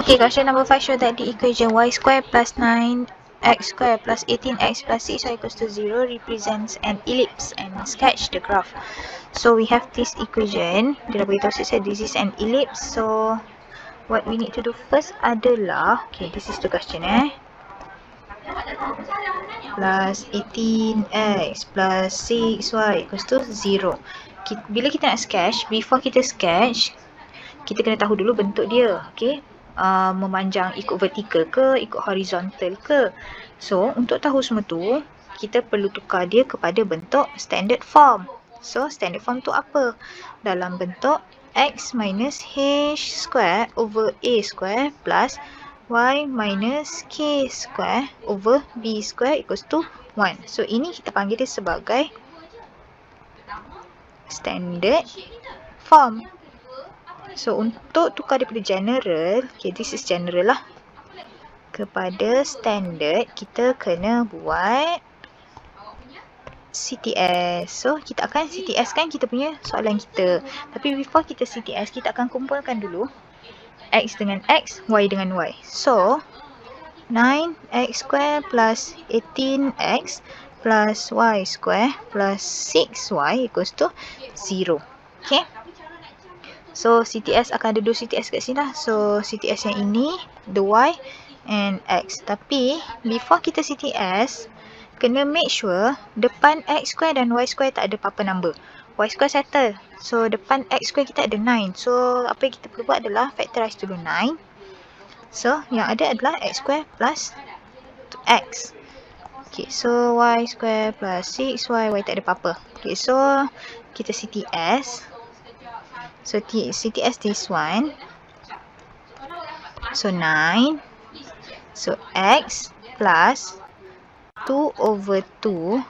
Okay, question number 5 show that the equation y square plus 9x square plus 18x plus 6y equals to 0 represents an ellipse and sketch the graph. So we have this equation. Dia dah beritahu saya this is an ellipse. So what we need to do first adalah, okay, this is the question plus 18x plus 6y equals to 0. Bila kita nak sketch, before kita sketch, kita kena tahu dulu bentuk dia, okay? Memanjang ikut vertikal ke, ikut horizontal ke. So, untuk tahu semua tu, kita perlu tukar dia kepada bentuk standard form. So, standard form tu apa? Dalam bentuk x minus h square over a square plus y minus k square over b square equals to 1. So, ini kita panggil dia sebagai standard form. So, untuk tukar daripada general, okay, this is general lah, kepada standard, kita kena buat CTS. So, kita akan CTS kan kita punya soalan kita. Tapi before kita CTS, kita akan kumpulkan dulu X dengan X, Y dengan Y. So, 9X square plus 18X plus Y square plus 6Y equals to 0. Okay. So, CTS akan ada dua CTS kat sini lah. So, CTS yang ini, the Y and X. Tapi, before kita CTS, kena make sure depan X square dan Y square tak ada apa-apa number. Y square settle. So, depan X square kita ada 9. So, apa yang kita perlu buat adalah factorize dulu 9. So, yang ada adalah X square plus X. Okay, so Y square plus 6Y, Y tak ada apa-apa. Okay, so kita CTS. So, CTS this one. So, 9. So, X plus 2 over 2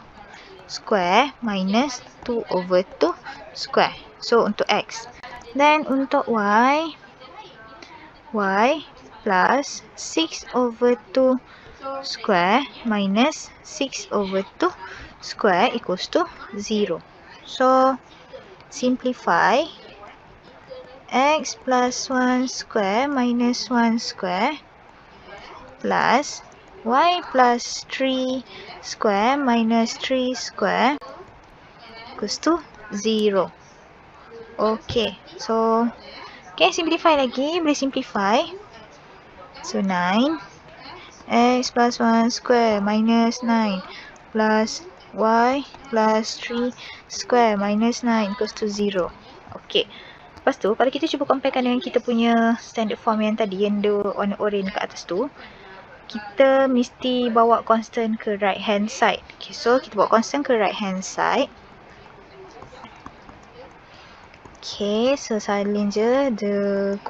square minus 2 over 2 square. So, untuk X. Then, untuk Y. Y plus 6 over 2 square minus 6 over 2 square equals to 0. So, simplify. X plus 1 square minus 1 square plus Y plus 3 square minus 3 square equals to 0. Okay, so simplify lagi, boleh simplify. So 9 X plus 1 square minus 9 plus Y plus 3 square minus 9 equals to 0. Okay. Lepas tu, kalau kita cuba comparekan dengan kita punya standard form yang tadi, yang the warna orange kat atas tu, kita mesti bawa constant ke right hand side. Okay, so kita bawa constant ke right hand side. Okay, so salin je the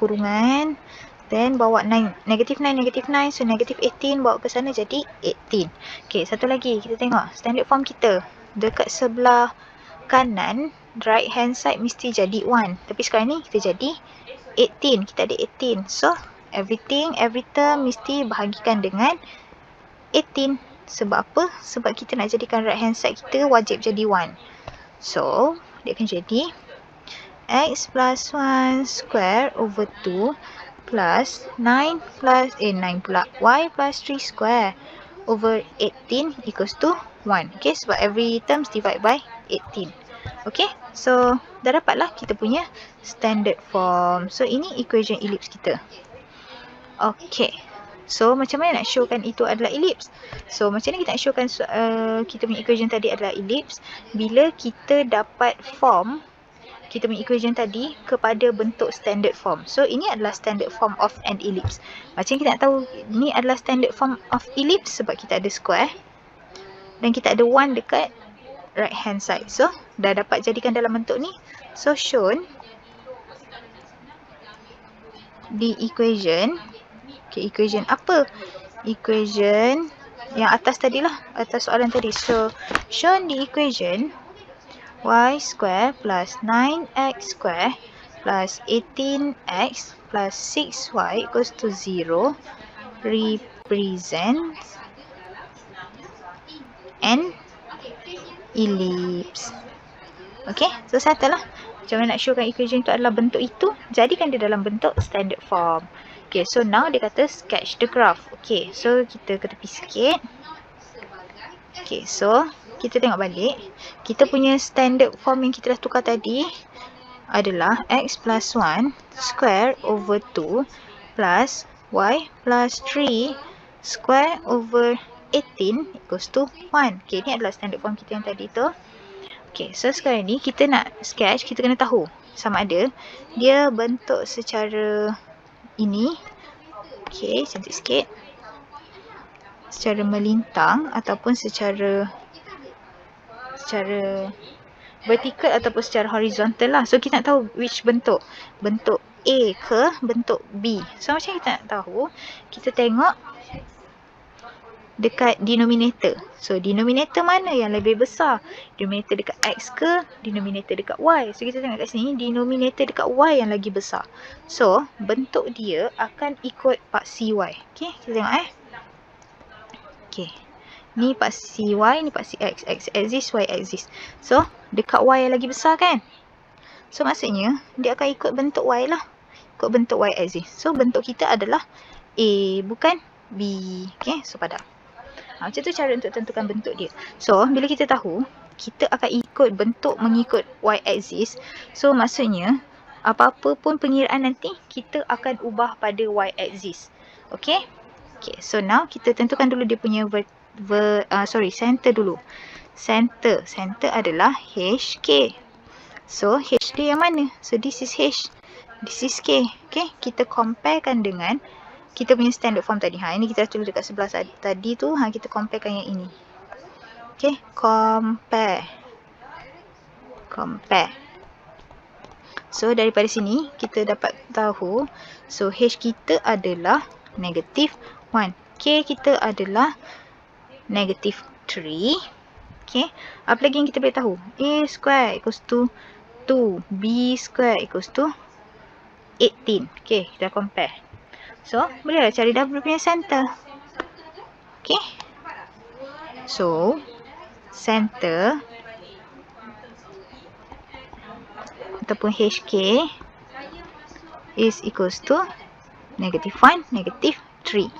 kurungan. Then bawa 9, negative 9, negative 9. So negative 18 bawa ke sana jadi 18. Okay, satu lagi kita tengok standard form kita. Dekat sebelah kanan, right hand side mesti jadi 1. Tapi sekarang ni kita jadi 18. Kita ada 18. So, every term mesti bahagikan dengan 18. Sebab apa? Sebab kita nak jadikan right hand side kita wajib jadi 1. So, dia akan jadi X plus 1 square over 2 plus 9 pula Y plus 3 square over 18 equals to 1. Okay, sebab every terms divide by 18. Okay, so dah dapatlah kita punya standard form. So, ini equation ellipse kita. Okay, so macam mana nak showkan itu adalah ellipse? So, macam mana kita nak showkan kita punya equation tadi adalah ellipse? Bila kita dapat form kita punya equation tadi kepada bentuk standard form. So, ini adalah standard form of an ellipse. Macam kita nak tahu ni adalah standard form of ellipse sebab kita ada square dan kita ada 1 dekat right hand side. So, dah dapat jadikan dalam bentuk ni. So, shown di equation. Okay, equation apa? Equation yang atas tadilah, atas soalan tadi. So, shown di equation y square plus 9x square plus 18x plus 6y equals to 0 represents an ellipse. Okay, so settle lah. Macam mana nak showkan equation itu adalah bentuk itu, jadikan dia dalam bentuk standard form. Okay, so now dia kata sketch the graph. Okay, so kita ke tepi sikit. Okay, so kita tengok balik. Kita punya standard form yang kita dah tukar tadi adalah x plus 1 square over 2 plus y plus 3 square over 18 equals to 1. Okay, ni adalah standard form kita yang tadi tu. Okay, so sekarang ni kita nak sketch, kita kena tahu sama ada dia bentuk secara ini. Okay, cantik sikit. Secara melintang ataupun secara vertikal ataupun secara horizontal lah. So kita nak tahu which bentuk. Bentuk A ke bentuk B. So macam kita nak tahu, kita tengok dekat denominator. So denominator mana yang lebih besar? Denominator dekat X ke denominator dekat Y? So kita tengok kat sini, denominator dekat Y yang lagi besar. So bentuk dia akan ikut paksi Y. Okay, kita tengok Okay, ni paksi Y, ni paksi X. X axis, Y axis. So dekat Y yang lagi besar kan? So maksudnya dia akan ikut bentuk Y lah. Ikut bentuk Y axis. So bentuk kita adalah A, bukan B. Okay, so padam. Macam tu cara untuk tentukan bentuk dia. So bila kita tahu kita akan ikut bentuk mengikut Y axis, so maksudnya apa-apa pun pengiraan nanti kita akan ubah pada Y axis. Okay. Okay, so now kita tentukan dulu dia punya center dulu. Center adalah HK. So H dia yang mana? So this is H, this is K. Okay, kita comparekan dengan kita punya standard form tadi. Ini kita tulis dekat sebelah tadi tu. Kita comparekan yang ini. Okay, compare. So daripada sini kita dapat tahu, so H kita adalah negative 1. K kita adalah negative 3. Okay, apa lagi yang kita boleh tahu? A square equals to 2. B square equals to 18. Okay, kita compare. So, bolehlah cari dah punya center. Okay. So, center ataupun HK is equals to negative 1, negative 3.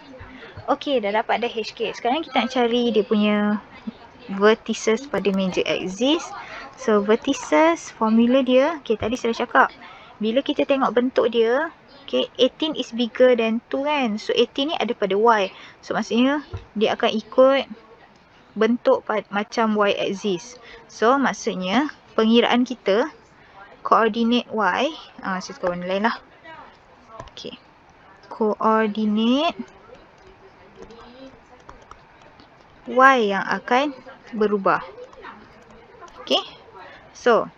Okay, dah dapat dah HK. Sekarang kita nak cari dia punya vertices pada major axis. So, vertices, formula dia, okay, tadi saya dah cakap. Bila kita tengok bentuk dia, okay, 18 is bigger than 2 kan. So 18 ni ada pada Y. So maksudnya dia akan ikut bentuk macam Y axis. So maksudnya pengiraan kita koordinat Y, saya tukar warna lain lah. Okay, koordinat Y yang akan berubah. Okay, so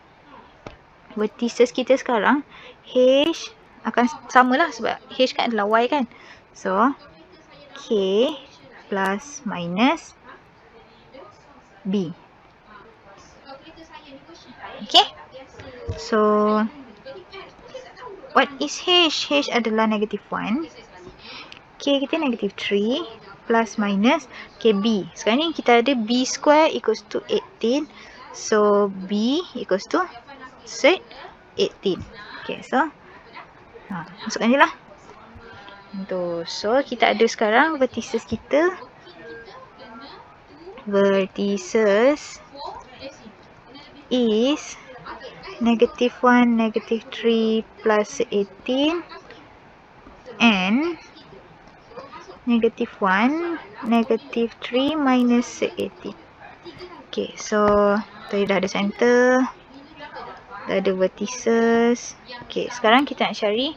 vertices kita sekarang H akan samalah sebab H kan adalah Y kan. So K plus minus B. Okay. So what is H? H adalah negative 1. K kita negative 3 plus minus KB. Sekarang ni kita ada B square equals to 18. So B equals to 18. Okay, so masukkan je lah. So kita ada sekarang vertices kita. Vertices is negative 1, negative 3 plus 18 and negative 1, negative 3 minus 18. Okay, so tadi dah ada center, dah ada vertices. Okay, sekarang kita nak cari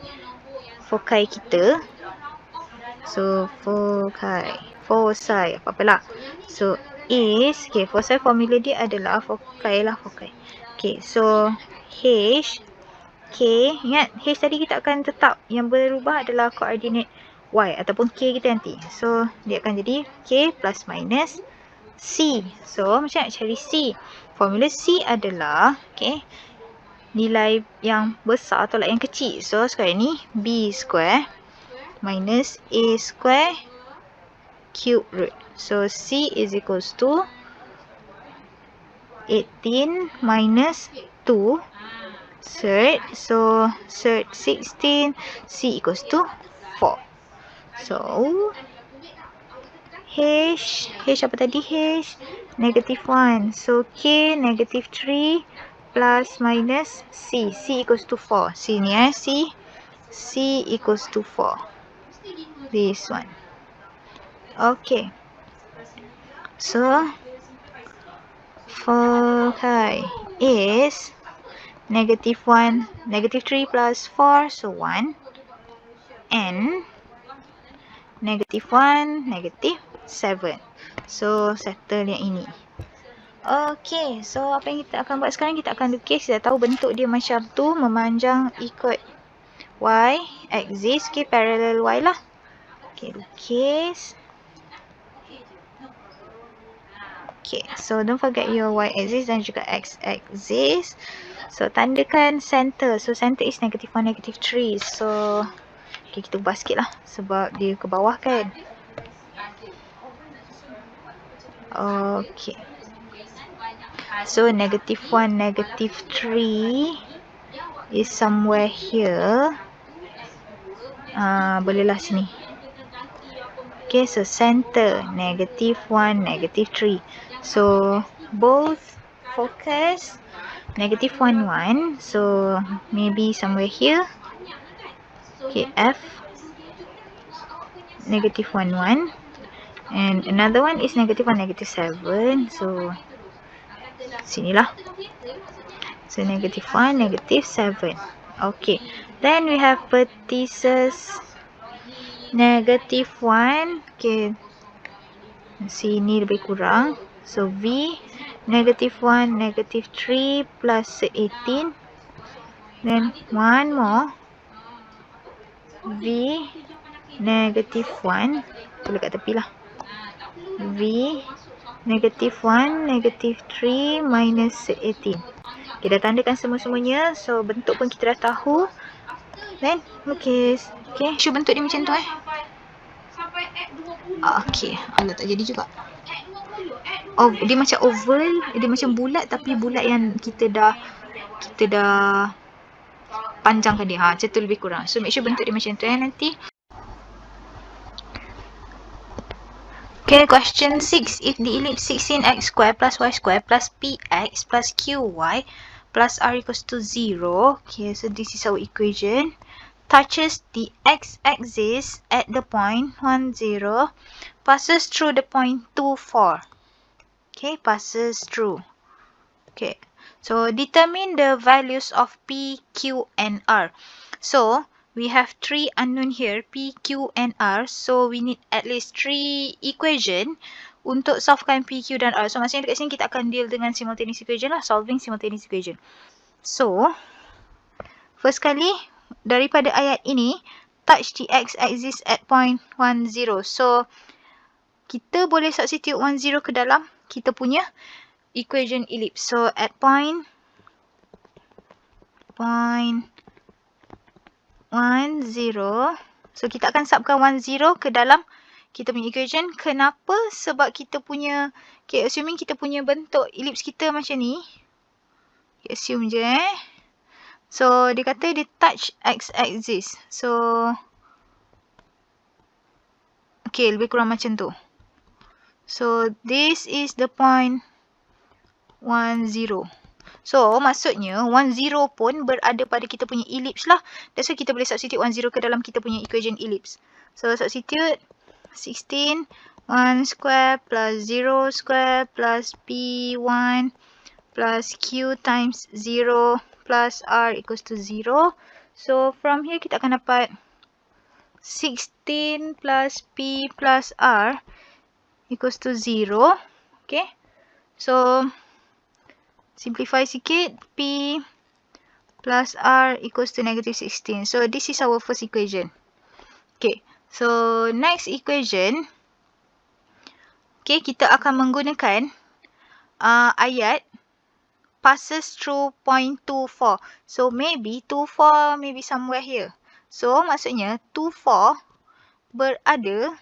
foci kita. So foci, apa-apalah. So is, okay, foci formula dia adalah foci lah, foci. Okay, so H, K, ingat H tadi kita akan tetap, yang berubah adalah koordinat Y ataupun K kita nanti. So dia akan jadi K plus minus C. So macam nak cari C? Formula C adalah, okay, nilai yang besar tolak yang kecil. So sekarang ni B square minus A square cube root. So C is equals to 18 minus 2 third. So third 16. C equals to 4. So, H apa tadi? H, -1. So, K, -3 plus minus C. C equals to 4. Sini C equals to 4. This one. Okay. So, for chi is -1, -3 plus 4, so 1. And -1, -7. So, settle yang ini. Okay, so apa yang kita akan buat sekarang? Kita akan lukis. Kita tahu bentuk dia macam tu, memanjang ikut Y axis. Okay, parallel Y lah. Okay, lukis. Okay, so don't forget your Y axis dan juga X axis. So, tandakan center. So, center is -1, -3. So, okay, kita ubah sikit lah sebab dia ke bawah kan. Okay. So, -1, -3 is somewhere here. Bolehlah sini. Okay, so center -1, -3. So, both focus -1, 1. So, maybe somewhere here. Okay, F -1, 1. And another one is -1, -7. So, sinilah. So, -1, -7. Okay. Then we have vertices -1. Okay. Sini lebih kurang. So, V -1, -3 plus 18. Then, one more. V -1. Kita letak tepi lah. V -1, -3 minus 18. Kita tandakan semua-semuanya. So, bentuk pun kita dah tahu. Then, lukis. Okay, show bentuk dia macam tu Okay, alah tak jadi juga. Oh, dia macam oval. Dia macam bulat tapi bulat yang kita dah panjangkan dia. Macam tu lebih kurang. So, make sure bentuk dia macam tu nanti. Okay, question 6. If the ellipse 16x square plus y square plus px plus qy plus r equals to 0. Okay, so this is our equation. Touches the x-axis at the point 1, 0. Passes through the point 2, 4. Okay, passes through. Okay, so determine the values of p, q, and r. So, we have 3 unknown here, P, Q, and R. So, we need at least 3 equation untuk solvekan P, Q, dan R. So, maksudnya dekat sini kita akan deal dengan simultaneous equation lah. Solving simultaneous equation. So, first kali, daripada ayat ini, touch the x-axis at point 1, 0. So, kita boleh substitute 1, 0 ke dalam kita punya equation ellipse. So, at point 1, 0. So, kita akan subkan 1, 0 ke dalam kita punya equation. Kenapa? Sebab kita punya, okay, assuming kita punya bentuk ellipse kita macam ni. Okay, assume je So, dia kata dia touch x-axis. So, okay, lebih kurang macam tu. So, this is the point 1, 0. So, maksudnya 1, 0 pun berada pada kita punya ellipse lah. That's why kita boleh substitute 1, 0 ke dalam kita punya equation ellipse. So, substitute 16, 1 square plus 0 square plus P1 plus Q times 0 plus R equals to 0. So, from here kita akan dapat 16 plus P plus R equals to 0. Okay. So, simplify sikit, P plus R equals to -16. So, this is our first equation. Okay, so next equation, okay, kita akan menggunakan ayat passes through point 2, 4. So, maybe 2, 4 maybe somewhere here. So, maksudnya 2, 4 berada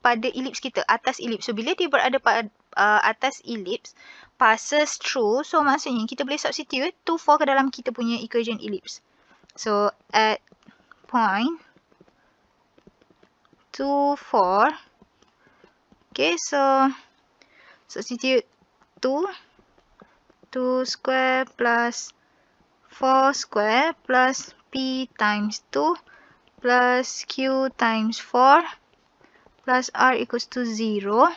pada ellipse kita, atas ellipse. So, bila dia berada pada atas ellipse, passes through. So, maksudnya kita boleh substitute 2, 4 ke dalam kita punya equation ellipse. So, at point 2, 4. Okay, so substitute 2 square plus 4 square plus P times 2 plus Q times 4 plus R equals to 0.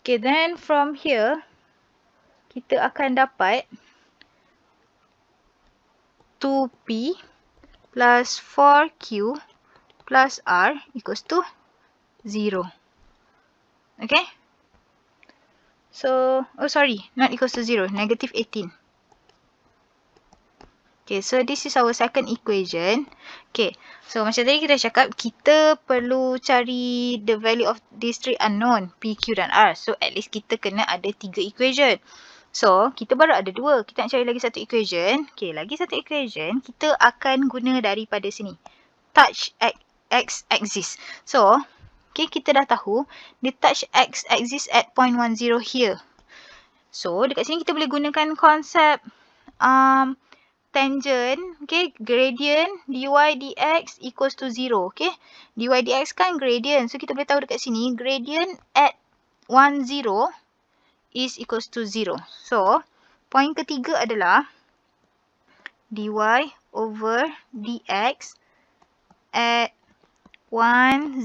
Okay, then from here, kita akan dapat 2P plus 4Q plus R equals to 0. Okay? So, oh sorry, not equals to 0, negative 18. Okay, so this is our second equation. Okay, so macam tadi kita cakap, kita perlu cari the value of these three unknown, P, Q dan R. So, at least kita kena ada 3 equation. So, kita baru ada 2. Kita nak cari lagi satu equation. Okay, lagi satu equation, kita akan guna daripada sini. Touch X axis. So, okay, kita dah tahu, the touch X axis at point 10 here. So, dekat sini kita boleh gunakan konsep tangent, okay, gradient dy dx equals to 0, okay. Dy dx kan gradient. So, kita boleh tahu dekat sini, gradient at 10 is equals to 0. So, point ketiga adalah dy over dx at 10.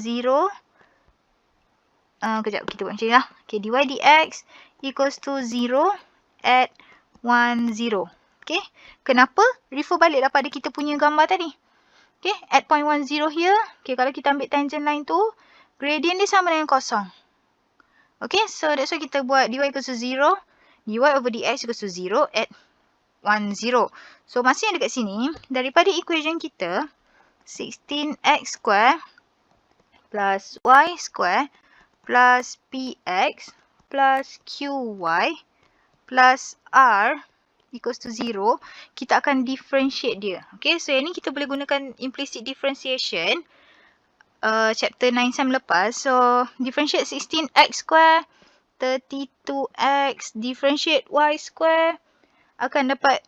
Kejap, kita buat macam ni lah. Okay, dy dx equals to 0 at 10. Okay, kenapa? Refer baliklah pada kita punya gambar tadi. Okay, at point 10 here. Okay, kalau kita ambil tangent line tu, gradient dia sama dengan kosong. Okay, so that's why kita buat dy equals to 0. Dy over dx equals to 0 at 10. So, masa yang dekat sini, daripada equation kita, 16x square plus y square plus px plus qy plus r equals to 0, kita akan differentiate dia. Okay, so yang ni kita boleh gunakan implicit differentiation. Chapter 9 sem lepas. So, differentiate 16x square, 32x, differentiate y square, akan dapat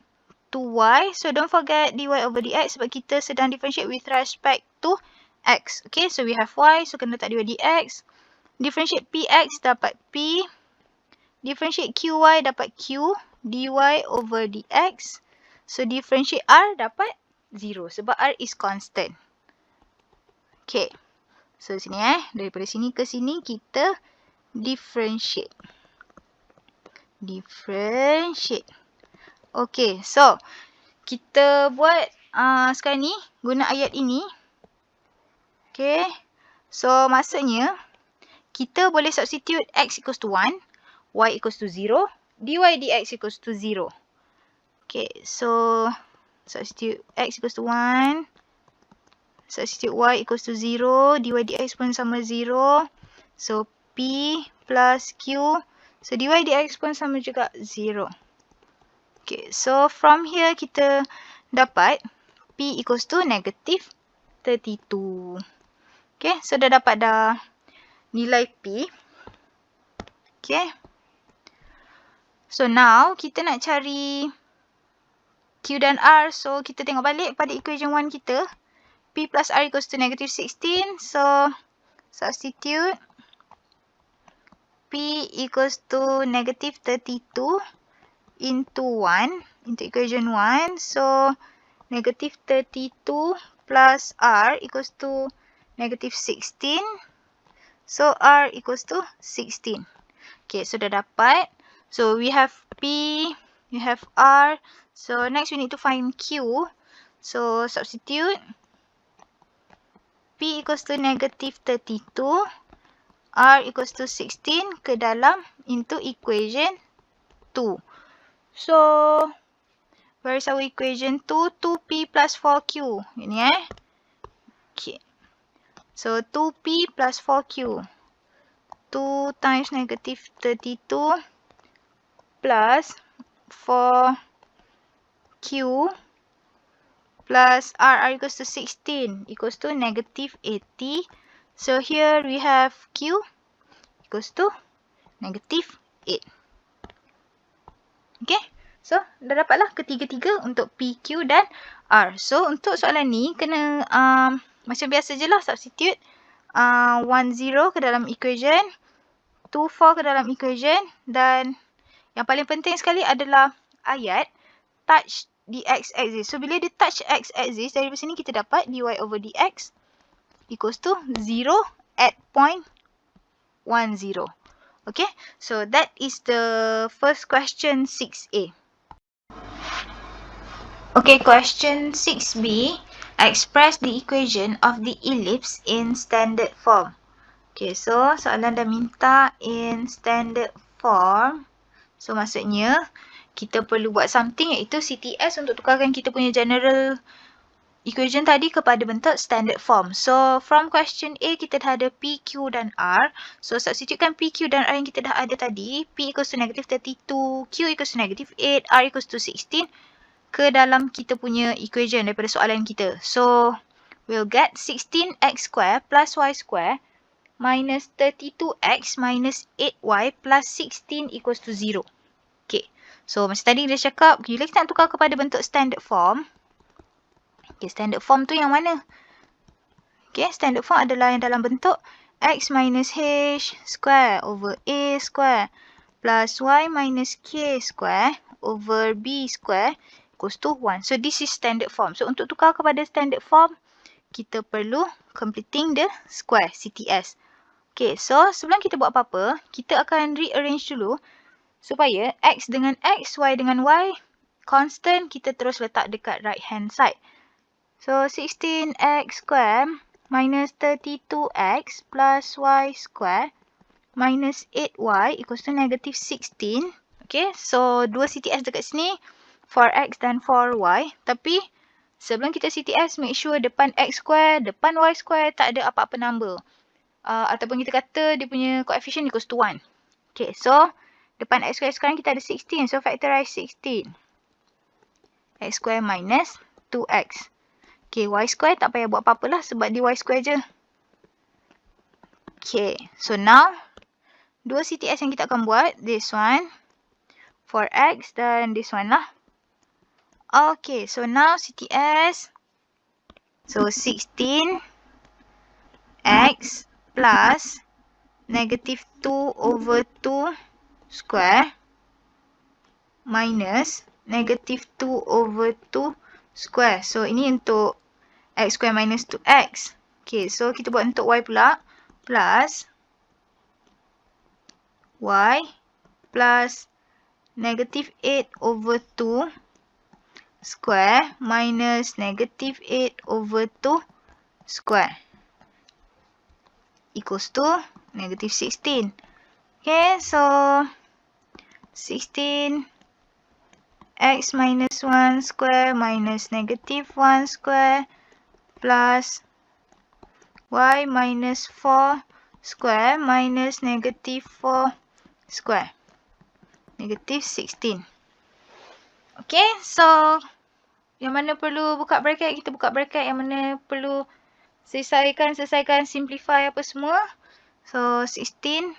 2y. So, don't forget dy over dx sebab kita sedang differentiate with respect to x. Okay, so we have y, so kena letak dy dx. Differentiate px dapat p. Differentiate qy dapat q. dy over dx. So, differentiate r dapat 0 sebab r is constant. Okay. So, sini daripada sini ke sini kita differentiate. Okay. So, kita buat sekarang ni guna ayat ini. Okay. So, maksudnya kita boleh substitute x equals to 1, y equals to 0, dy dx equals to 0. Okay, so substitute x equals to 1, substitute y equals to 0, dy dx pun sama 0. So, p plus q, so dy dx pun sama juga 0. Okay, so from here kita dapat p equals to negative 32. Okay, so dah dapat dah nilai p. Okay. So, now kita nak cari Q dan R. So, kita tengok balik pada equation 1 kita. P plus R equals to negative 16. So, substitute. P equals to negative 32 into 1. Into equation 1. So, negative 32 plus R equals to negative 16. So, R equals to 16. Okay, so dah dapat. So, we have P, we have R. So, next we need to find Q. So, substitute. P equals to negative 32. R equals to 16 ke dalam into equation 2. So, where is our equation 2? 2P plus 4Q. Ini Okay. So, 2P plus 4Q. 2 times negative 32. Plus 4Q plus R equals to 16 equals to negative 80. So here we have Q equals to negative 8. Okay. So dah dapatlah ketiga-tiga untuk P, Q dan R. So untuk soalan ni kena macam biasa je lah, substitute 1, 0 ke dalam equation, 2, 4 ke dalam equation, dan yang paling penting sekali adalah ayat touch the x-axis. So, bila dia touch x-axis, dari sini kita dapat dy over dx equals to 0 at point 1, 0. Okay, so that is the first question 6a. Okay, question 6b. Express the equation of the ellipse in standard form. Okay, so soalan dah minta in standard form. So, maksudnya kita perlu buat something iaitu CTS untuk tukarkan kita punya general equation tadi kepada bentuk standard form. So, from question A, kita dah ada P, Q dan R. So, substitutekan P, Q dan R yang kita dah ada tadi. P equals to negative 32, Q equals to negative 8, R equals to 16 ke dalam kita punya equation daripada soalan kita. So, we'll get 16x square plus y square minus 32x minus 8y plus 16 equals to 0. Okay. So, macam tadi dia cakap, bila kita nak tukar kepada bentuk standard form. Okay, standard form tu yang mana? Okay, standard form adalah yang dalam bentuk x minus h square over a square plus y minus k square over b square equals to 1. So, this is standard form. So, untuk tukar kepada standard form, kita perlu completing the square, CTS. Okay, so sebelum kita buat apa-apa, kita akan rearrange dulu supaya x dengan x, y dengan y constant kita terus letak dekat right hand side. So, 16x square minus 32x plus y square minus 8y equals to negative 16. Okay, so dua CTS dekat sini. For x dan for y. Tapi sebelum kita CTS, make sure depan x square, depan y square tak ada apa-apa number. Ataupun kita kata dia punya coefficient equals to 1. Okay, so depan x square sekarang kita ada 16. So, factorize 16. X square minus 2x. Okay, y square tak payah buat apa-apa lah sebab dia y square je. Okay, so now dua CTS yang kita akan buat. This one for x dan this one lah. Okay, so now CTS. So, 16x plus negative 2 over 2 square minus negative 2 over 2 square. So, ini untuk x square minus 2x. Okay, so kita buat untuk y pula. Plus y plus negative 8 over 2 square minus negative 8 over 2 square equals to negative 16. Okay, so 16 x minus 1 square minus negative 1 square plus y minus 4 square minus negative 4 square. Negative 16. Okay, so yang mana perlu buka bracket, kita buka bracket. Yang mana perlu selesaikan, simplify apa semua. So, 16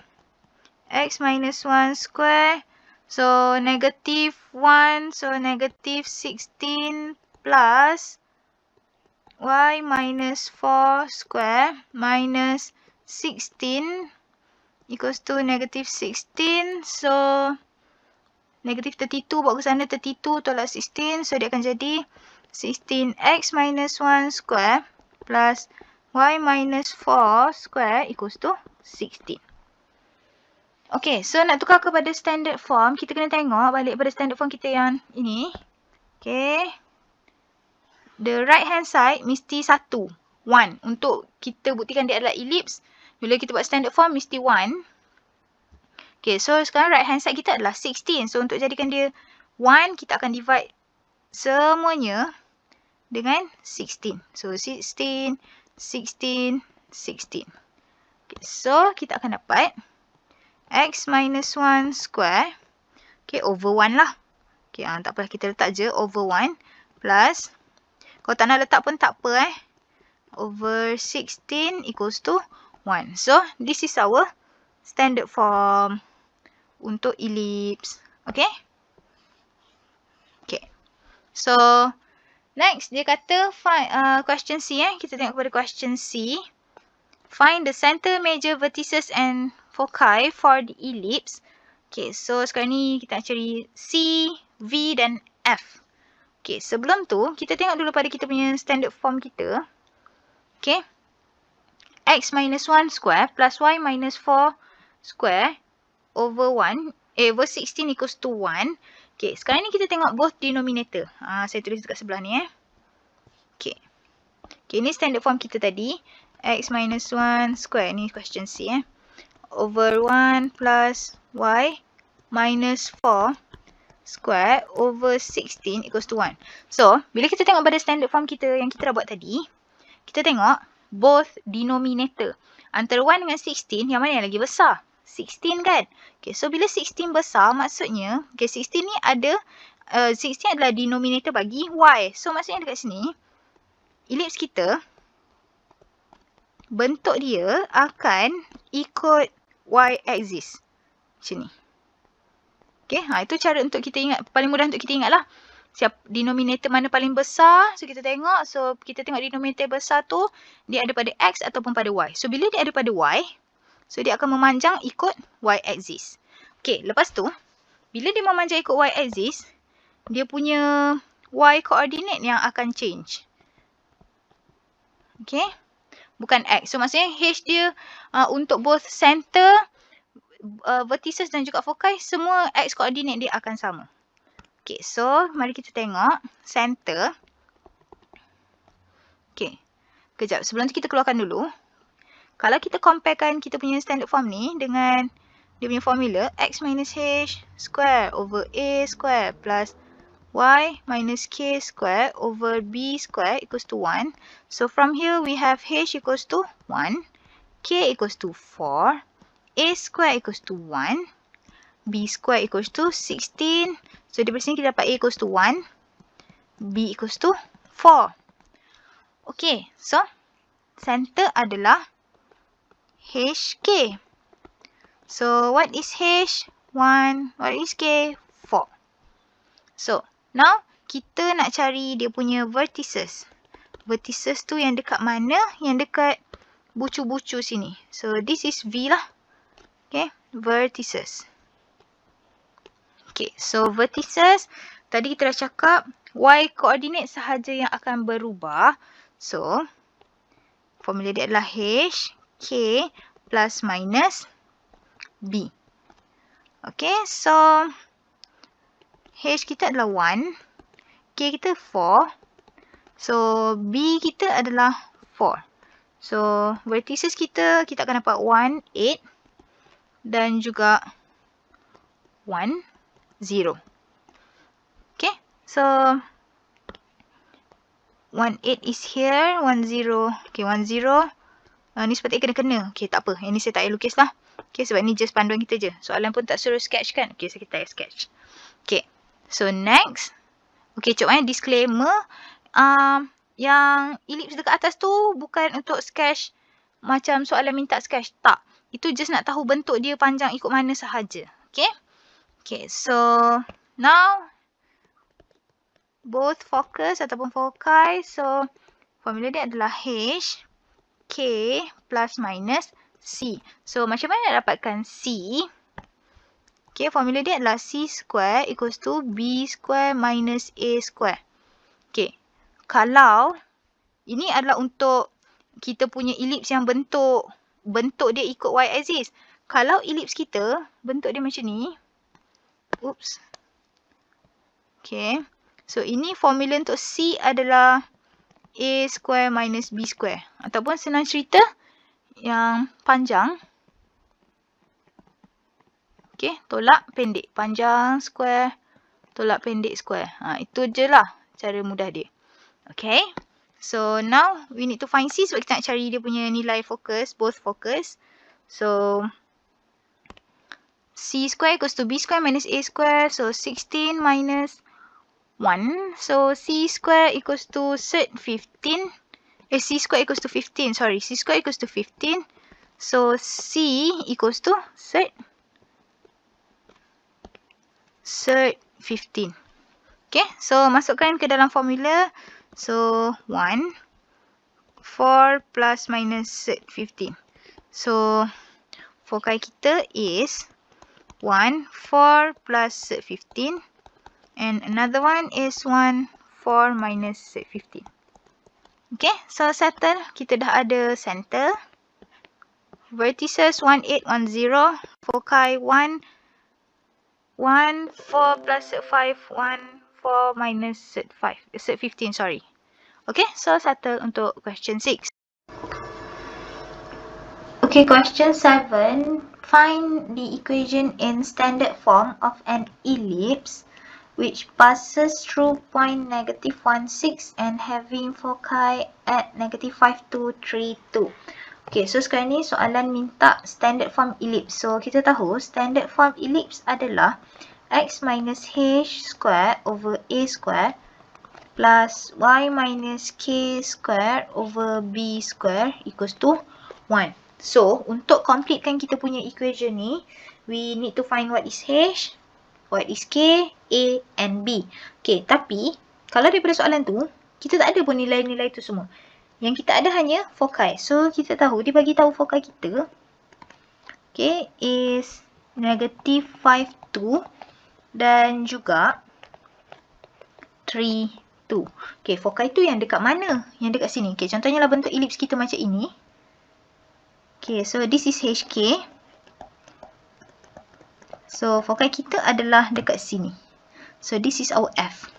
x minus 1 square. So, negative 1. So, negative 16 plus y minus 4 square minus 16 equals to negative 16. So, negative 32 bawa ke sana, 32 tolak 16. So, dia akan jadi 16x minus 1 square plus y minus 4 square equals to 16. Okay, so nak tukar kepada standard form, kita kena tengok balik pada standard form kita yang ini. Okay. The right hand side mesti 1. 1. Untuk kita buktikan dia adalah ellipse, bila kita buat standard form mesti 1. Okay, so sekarang right hand side kita adalah 16. So, untuk jadikan dia 1, kita akan divide semuanya dengan 16. So, 16, 16, 16. Okay, so kita akan dapat x minus 1 square. Okay, over 1 lah. Okay, tak apa, kita letak je over 1 plus, kalau tak nak letak pun tak apa over 16 equals to 1. So, this is our standard form untuk ellipse. Okay. Okay. So, Next, dia kata question C Kita tengok kepada question C. Find the center, major, vertices and foci for the ellipse. Okay, so sekarang ni kita nak cari C, V dan F. Okay, sebelum tu, kita tengok dulu pada kita punya standard form kita. Okay. X minus 1 square plus Y minus 4 square over 16 equals to 1. Okay, sekarang ni kita tengok both denominator. Saya tulis dekat sebelah ni Okay. Okay, ni standard form kita tadi. X minus 1 square. Ni question C over 1 plus Y minus 4 square over 16 equals to 1. So, bila kita tengok pada standard form kita yang kita dah buat tadi, kita tengok both denominator. Antara 1 dengan 16, yang mana yang lagi besar? 16 kan? Okay, so bila 16 besar, maksudnya, okay, 16 ni ada, 16 adalah denominator bagi Y. So, maksudnya dekat sini, ellipse kita, bentuk dia akan ikut Y-axis. Macam ni. Okay, itu cara untuk kita ingat, paling mudah untuk kita ingat lah. Denominator mana paling besar, so kita tengok. So, kita tengok denominator besar tu, dia ada pada X ataupun pada Y. So, bila dia ada pada Y, so dia akan memanjang ikut Y-axis. Okay, lepas tu, bila dia memanjang ikut Y-axis, dia punya Y-coordinate yang akan change. Okay. Bukan X. So, maksudnya H dia untuk both center, vertices dan juga foci, semua X coordinate dia akan sama. Okay, so mari kita tengok center. Okay, kejap. Sebelum tu kita keluarkan dulu. Kalau kita comparekan kita punya standard form ni dengan dia punya formula, X minus H square over A square plus Y minus K square over B square equals to 1. So from here we have H equals to 1, K equals to 4, A square equals to 1, B square equals to 16. So dari sini kita dapat A equals to 1, B equals to 4. Okay, so center adalah HK. So what is H? 1. What is K? 4. So now, kita nak cari dia punya vertices. Vertices tu yang dekat mana? Yang dekat bucu-bucu sini. So, this is V lah. Okay, vertices. Okay, so vertices. Tadi kita dah cakap, Y coordinate sahaja yang akan berubah. So, formula dia adalah H, K plus minus B. Okay, so H kita adalah 1, K kita 4, so B kita adalah 4. So vertices kita akan dapat 1, 8 dan juga 1, 0. Okay, so 1, 8 is here, 1, 0. Okay, 1, 0. Ni sepatutnya kena-kena. Okay, tak apa. Yang ni saya tak payah lukis lah. Okay, sebab ni just panduan kita je. Soalan pun tak suruh sketch kan. Okay, so kita sketch. Okay. So next, okay cok disclaimer, yang ellipse dekat atas tu bukan untuk sketch macam soalan minta sketch, tak. Itu just nak tahu bentuk dia panjang ikut mana sahaja. Okay. Okay, so now both focus ataupun foci, so formula dia adalah H, K plus minus C. So macam mana nak dapatkan C? Okay, formula dia adalah C square equals to B square minus A square. Okay, kalau ini adalah untuk kita punya ellipse yang bentuk dia ikut Y-axis. Kalau ellipse kita bentuk dia macam ni. Oops. Okay, so ini formula untuk C adalah A square minus B square. Ataupun senang cerita yang panjang. Okay, tolak pendek. Panjang square, tolak pendek square. Itu je lah cara mudah dia. Okay. So, now we need to find C sebab kita nak cari dia punya nilai fokus, both focus. So, C square equals to B square minus A square. So, 16 minus 1. So, C square equals to 15. C square equals to 15. Sorry, C square equals to 15. So, C equals to 15. Okay, so masukkan ke dalam formula. So 1, 4 plus minus 15. So foci kita is 1, 4 plus 15. And another one is 1, 4 minus 15. Okay, so settle. Kita dah ada center. Vertices 1, 8, 1, 0. Foci 1, 1, 4 plus 5, 1, 4 minus 5, 15, sorry. Okay, so settle untuk question 6. Okay, question 7. Find the equation in standard form of an ellipse which passes through point negative 1, 6 and having foci at negative 5, 2, 3, 2. Okay, so sekarang ni soalan minta standard form ellipse. So, kita tahu standard form ellipse adalah x minus h square over a square plus y minus k square over b square equals to 1. So, untuk completekan kita punya equation ni, we need to find what is h, what is k, a and b. Okay, tapi kalau daripada soalan tu, kita tak ada pun nilai-nilai tu semua. Yang kita ada hanya foci. So, kita tahu, dia bagi tahu foci kita, okay, is negative 5, 2 dan juga 3, 2. Okay, foci tu yang dekat mana? Yang dekat sini. Okay, contohnya lah bentuk elips kita macam ini. Okay, so this is HK. So, foci kita adalah dekat sini. So, this is our F.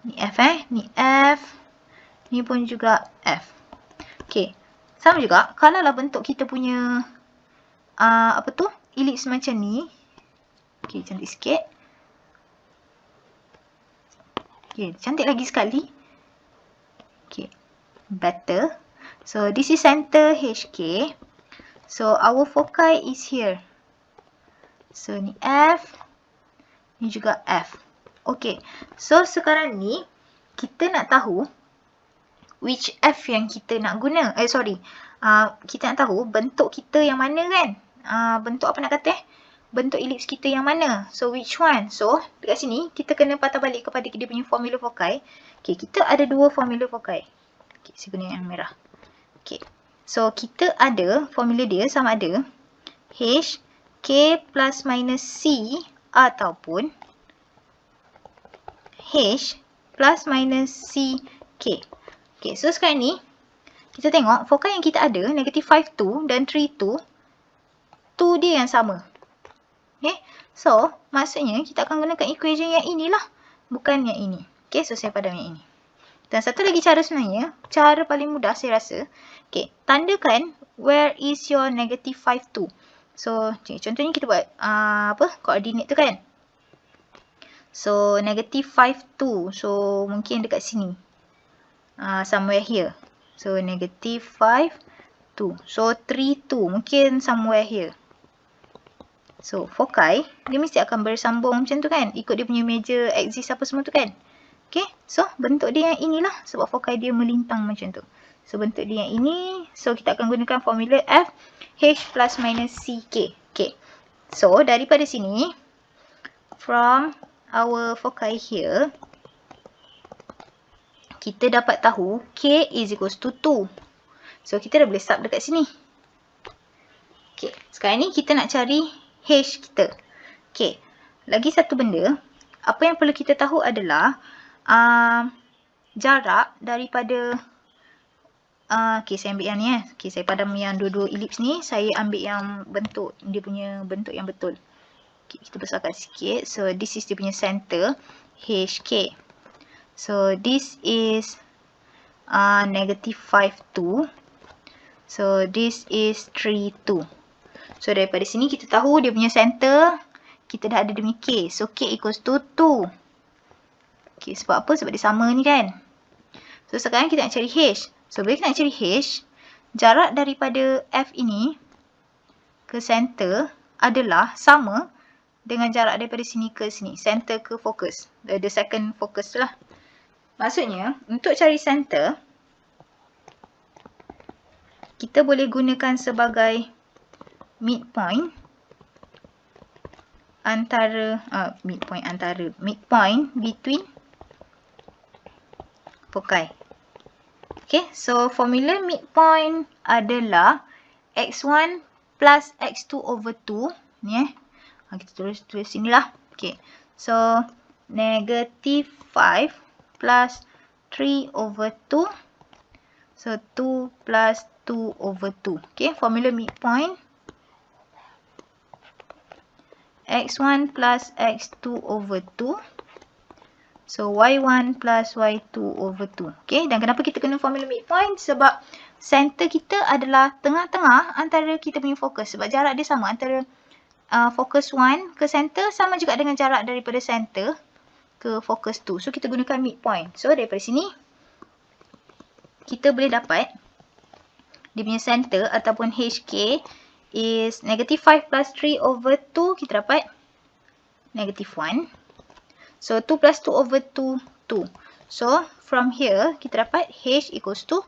Ni F ni F. Ni pun juga F. Okay, sama juga. Kalau lah bentuk kita punya apa tu? Elips macam ni. Okay, cantik sikit. Okay, cantik lagi sekali. Okay, better. So, this is center HK. So, our foci is here. So, ni F. Ni juga F. Okay, so sekarang ni kita nak tahu which F yang kita nak guna. Kita nak tahu bentuk kita yang mana kan? Bentuk apa nak kata bentuk elips kita yang mana? So, which one? So, dekat sini, kita kena patah balik kepada dia punya formula foci. Okay, kita ada dua formula foci. Okay, saya guna yang merah. Okay, so kita ada formula dia sama ada H, K plus minus C ataupun H plus minus C, K. Okay, so sekarang ni, kita tengok foci yang kita ada, negative 5, 2 dan 3, 2. 2 dia yang sama. Okay, so maksudnya kita akan gunakan equation yang inilah. Bukan yang ini. Okay, so saya padam yang ini. Dan satu lagi cara sebenarnya, cara paling mudah saya rasa. Okay, tandakan where is your negative 5, 2. So, contohnya kita buat koordinat tu kan. So, negative 5, 2. So, mungkin dekat sini. Somewhere here. So, negative 5, 2. So, 3, 2. Mungkin somewhere here. So, foci, dia mesti akan bersambung macam tu kan. Ikut dia punya major axis apa semua tu kan. Okay, so bentuk dia yang inilah. Sebab foci dia melintang macam tu. So, bentuk dia yang ini. So, kita akan gunakan formula F, H plus minus C, K. Okay, so daripada sini, from our foci here, kita dapat tahu K is equals to 2. So, kita dah boleh sub dekat sini. Okay, sekarang ni kita nak cari H kita. Okay, lagi satu benda. Apa yang perlu kita tahu adalah jarak daripada okay, saya ambil yang ni Okay, saya padam yang dua-dua elips ni. Saya ambil yang bentuk, dia punya bentuk yang betul. Okay, kita besarkan sikit. So, this is dia punya center, HK. So, this is negative 5, 2. So, this is 3, 2. So, daripada sini kita tahu dia punya center. Kita dah ada dia punya K. So, K equals to 2. Okay, sebab apa? Sebab dia sama ni kan. So, sekarang kita nak cari H. So, bila kita nak cari H, jarak daripada F ini ke center adalah sama dengan jarak daripada sini ke sini. Center ke focus. The second focus lah. Maksudnya, untuk cari center, kita boleh gunakan sebagai midpoint antara midpoint between foci. Okay, so formula midpoint adalah x1 plus x2 over 2. Ni kita tulis sini lah. Okay, so negative 5 plus 3 over 2. So 2 plus 2 over 2. Okay, formula midpoint x1 plus x2 over 2. So y1 plus y2 over 2. Okay, dan kenapa kita guna formula midpoint? Sebab center kita adalah tengah-tengah antara kita punya fokus. Sebab jarak dia sama antara fokus 1 ke center sama juga dengan jarak daripada center ke fokus 2. So kita gunakan midpoint. So daripada sini kita boleh dapat dia punya center ataupun HK is negative 5 plus 3 over 2. Kita dapat negative 1. So 2 plus 2 over 2, 2. So from here kita dapat H equals to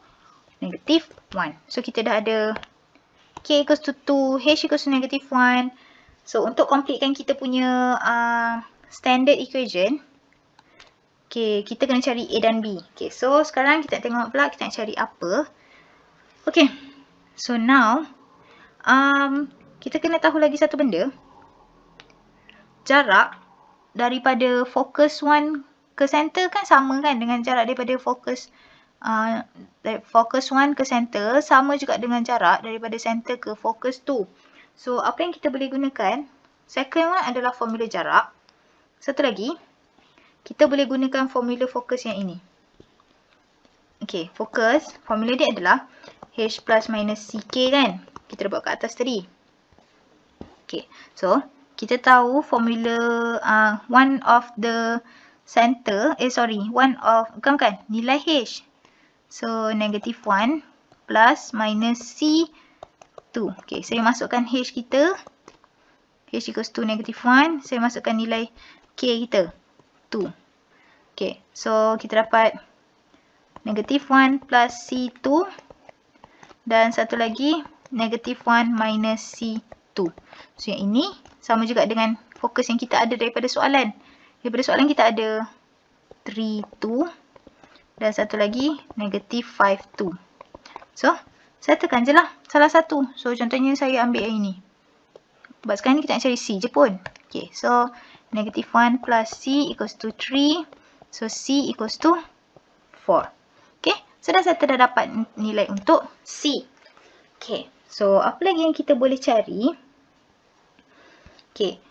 negative 1. So kita dah ada K equals to 2, H equals to negative 1. So untuk completekan kita punya standard equation, okay, kita kena cari A dan B. Okay, so sekarang kita nak tengok pula kita nak cari apa. Okay, so now kita kena tahu lagi satu benda. Jarak daripada fokus 1 ke center kan sama kan dengan jarak daripada fokus 1 ke center sama juga dengan jarak daripada center ke fokus 2. So apa yang kita boleh gunakan? Second one adalah formula jarak. Satu lagi, kita boleh gunakan formula fokus yang ini. Okay, fokus, formula dia adalah H plus minus CK kan? Kita dah buat kat atas tadi. Okay, so kita tahu formula one of the center, bukan, nilai H. So, negative 1 plus minus C2. Okay, saya masukkan H kita. H equals to negative 1. Saya masukkan nilai K kita. 2. Okay, so kita dapat negative 1 plus C2. Dan satu lagi, negative 1 minus C2. So, yang ini sama juga dengan fokus yang kita ada daripada soalan. Daripada soalan kita ada 3, 2. Dan satu lagi, negative 5, 2. So, settlekan je lah salah satu. So, contohnya saya ambil yang ini. Sebab sekarang ni kita nak cari C je pun. Okay, so negative 1 plus C equals to 3. So, C equals to 4. Okay, so dah settle dah dapat nilai untuk C. Okay, so apa lagi yang kita boleh cari? Okay,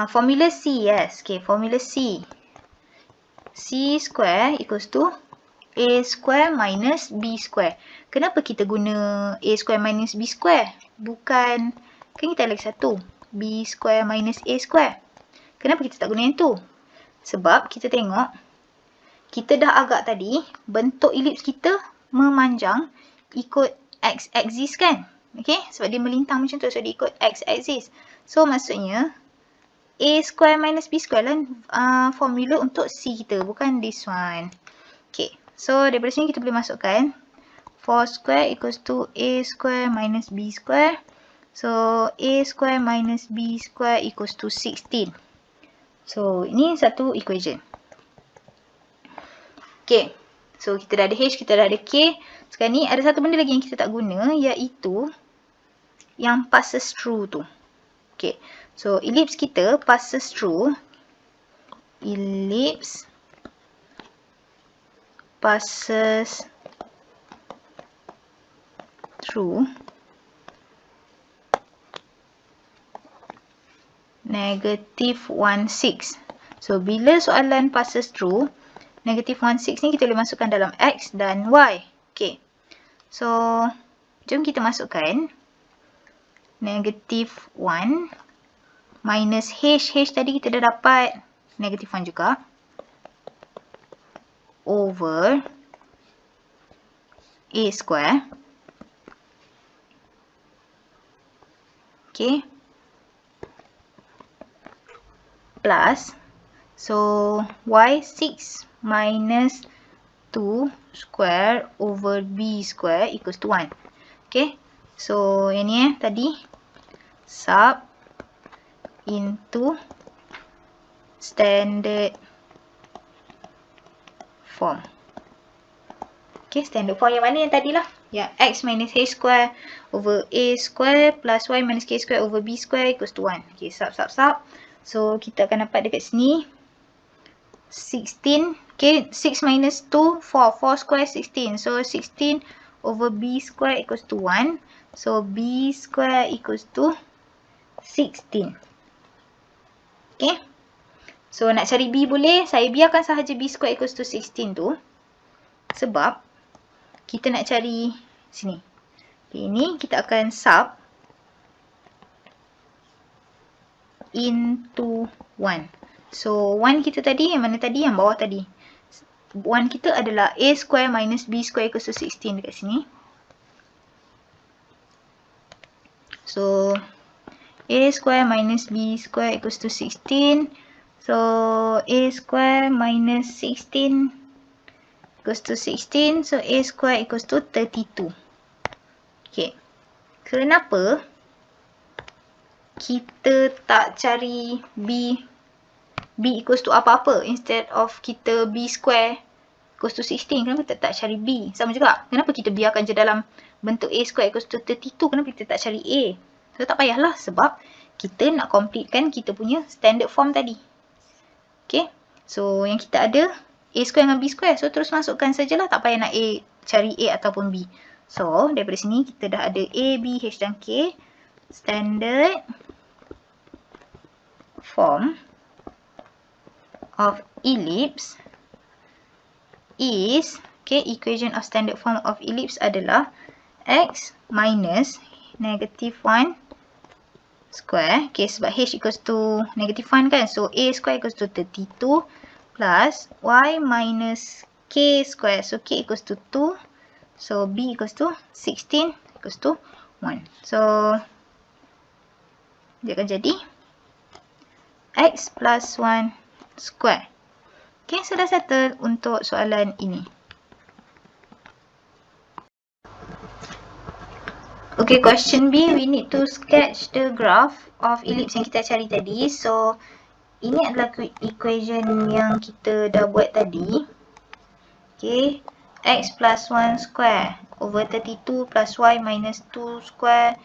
formula C, yes. Okay, formula C. C square equals to A square minus B square. Kenapa kita guna A square minus B square? Bukan, kan kita ada lagi satu. B square minus A square. Kenapa kita tak guna yang tu? Sebab kita tengok, kita dah agak tadi, bentuk elips kita memanjang ikut x-axis kan? Okay, sebab dia melintang macam tu, so dia ikut x-axis. So, maksudnya, A square minus B square lah formula untuk C kita, bukan this one. Okay, so daripada sini kita boleh masukkan 4 square equals to A square minus B square. So, A square minus B square equals to 16. So, ini satu equation. Okay, so kita dah ada H, kita dah ada K. Sekarang ni ada satu benda lagi yang kita tak guna, iaitu yang passes through tu. Okay, so ellipse kita passes through. Ellipse passes through negative 1,6. So, bila soalan passes through negative 1,6 ni kita boleh masukkan dalam X dan Y. Okay, so jom kita masukkan negative 1 minus H. H tadi kita dah dapat negative 1 juga. Over A square. Okay. Plus. So, Y6 minus 2 square over B square equals to 1. Okay. So, yang ni tadi. Sub into standard form. Okay, standard form yang mana yang tadi lah? Ya, x minus h square over a square plus y minus k square over b square equals to 1. Okay, sub. So, kita akan dapat dekat sini 16. Okay, 6 minus 2, 4. 4 square 16. So, 16 over b square equals to 1. So, b square equals to 16. Okay. So, nak cari b boleh. Saya biarkan sahaja b square equals to 16 tu. Sebab kita nak cari sini. Okay, ini kita akan sub into 1. So, 1 kita tadi, yang mana tadi? Yang bawah tadi. 1 kita adalah a square minus b square equals to 16 dekat sini. So, a square minus b square equals to 16. So, a square minus 16 equals to 16. So, a square equals to 32. Okay. Kenapa kita tak cari b equals to apa-apa instead of kita b square equals to 16? Kenapa kita tak cari b? Sama juga. Kenapa kita biarkan je dalam bentuk a square equals to 32? Kenapa kita tak cari a? So, tak payahlah sebab kita nak completekan kita punya standard form tadi. Okay. So, yang kita ada a square dengan b square. So, terus masukkan sajalah. Tak payah nak cari a ataupun b. So, daripada sini kita dah ada a, b, h dan k. Standard form of ellipse is, okay, equation of standard form of ellipse adalah x minus negative 1 square. Okay, sebab h equals to negative 1 kan. So, a square equals to 32 plus y minus k square. So, k equals to 2. So, b equals to 16 equals to 1. So, dia akan jadi x plus 1 square. Okay, sudah settle untuk soalan ini. Okay, question B, we need to sketch the graph of ellipse yang kita cari tadi. So, ini adalah equation yang kita dah buat tadi. Okay, x plus 1 square over 32 plus y minus 2 square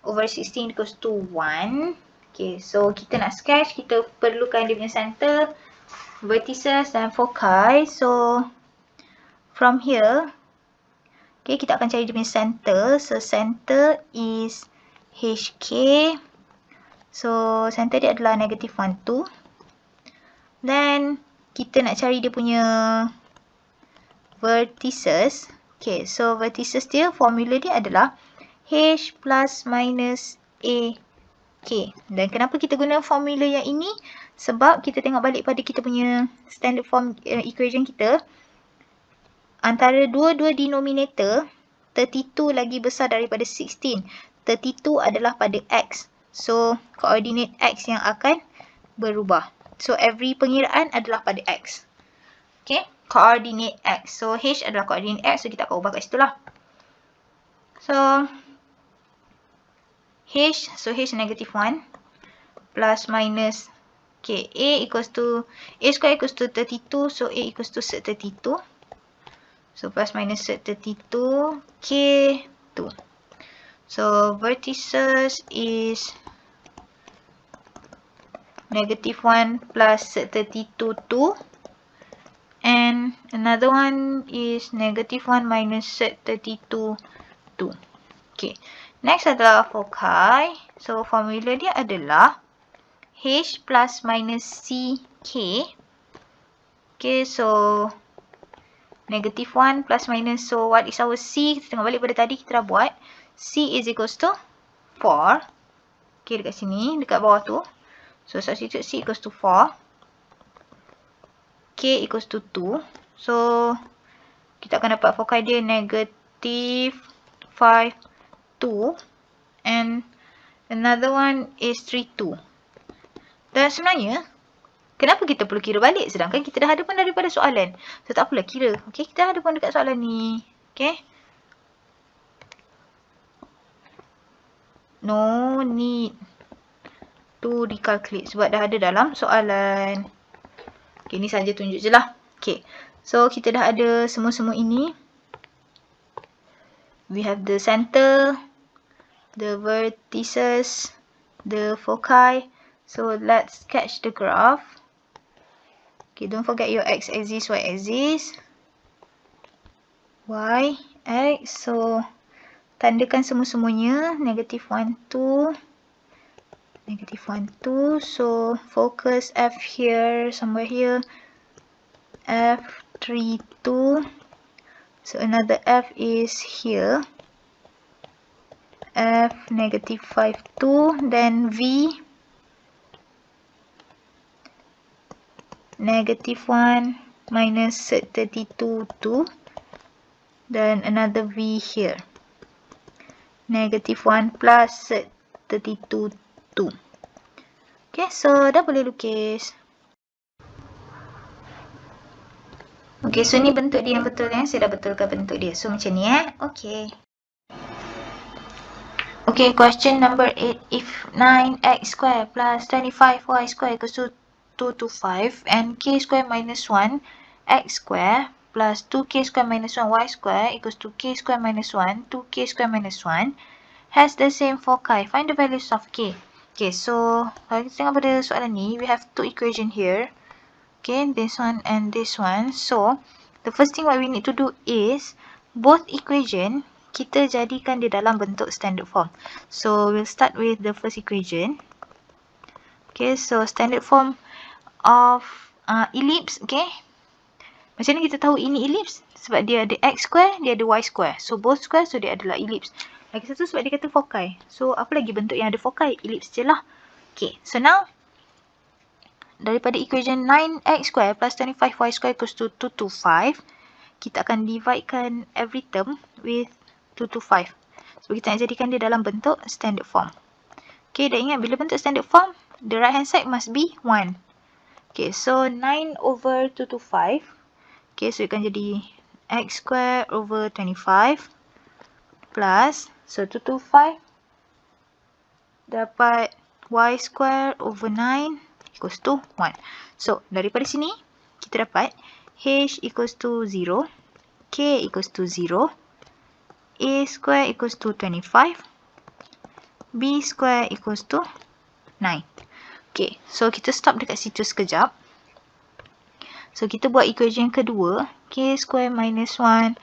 over 16 equals to 1. Okay, so kita nak sketch, kita perlukan dia punya center, vertices dan foci. So, from here, okay, kita akan cari dia punya center. So, center is HK. So, center dia adalah negative 1, 2. Then, kita nak cari dia punya vertices. Okay, so vertices dia, formula dia adalah H plus minus A K. Dan kenapa kita guna formula yang ini? Sebab kita tengok balik pada kita punya standard form equation kita. Antara dua-dua denominator, 32 lagi besar daripada 16. 32 adalah pada X. So, koordinat X yang akan berubah. So, every pengiraan adalah pada X. Okay, koordinat X. So, H adalah koordinat X. So, kita akan ubah kat situ lah. So, H. So, H negative 1. Plus minus. Okay, A equals to, A square equals to 32. So, A equals to 32. So, plus minus 32. K, 2. So, vertices is negative 1 plus 32, 2. And another one is negative 1 minus 32, 2. Okay. Next adalah foci. So, formula dia adalah H plus minus CK. Okay, so negative 1 plus minus. So, what is our C? Kita tengok balik pada tadi kita dah buat. C is equals to 4. Okay, dekat sini, dekat bawah tu. So, substitute C equals to 4. K equals to 2. So, kita akan dapat foci dia negative 5, 2. And another one is 3, 2. Dan sebenarnya, kenapa kita perlu kira balik? Sedangkan kita dah ada pun daripada soalan. So, tak apalah kira. Okay, kita dah ada pun dekat soalan ni. Okay. No need to recalculate sebab dah ada dalam soalan. Okay, ni saja tunjuk je lah. Okay, so kita dah ada semua-semua ini. We have the center, the vertices, the foci. So let's sketch the graph. Okay, don't forget your x-axis, y-axis. Y, x. So tandakan semua-semuanya. Negative 1, 2. Negative 1, 2. So focus F here, somewhere here. F, 3, 2. So another F is here. F, negative 5, 2. Then V, negative 1, minus 32, 2. Then another V here. Negative 1 plus 32, 2. Okay, so dah boleh lukis. Okay, so ni bentuk dia yang betul kan? Saya dah betulkan bentuk dia. So macam ni Okay. Okay, question number 8. If 9x square plus 25y square equals to 225 and k square minus 1 x square plus 2k square minus 1 y square equals to k square minus 1 2k square minus 1 has the same foci. Find the values of k. Okay, so kalau kita tengok pada soalan ni, we have two equation here. Okay, this one and this one. So, the first thing what we need to do is, both equation, kita jadikan dia dalam bentuk standard form. So, we'll start with the first equation. Okay, so standard form of ellipse, okay. Macam mana kita tahu ini ellipse? Sebab dia ada x square, dia ada y square. So, both square, so dia adalah ellipse. Lagi satu sebab dia kata foci. So, apa lagi bentuk yang ada foci? Ellipse je lah. Okay, so now, daripada equation 9x square plus 25y square equals to 225, kita akan dividekan every term with 225. So, kita nak jadikan dia dalam bentuk standard form. Okay, dah ingat bila bentuk standard form, the right hand side must be 1. Okay, so 9 over 225. Okay, so akan jadi x square over 25 plus, so 225 dapat y square over 9 equals to 1. So, daripada sini, kita dapat h equals to 0, k equals to 0, a square equals to 25, b square equals to 9. Okay, so kita stop dekat situ sekejap. So, kita buat equation kedua, k square minus 1,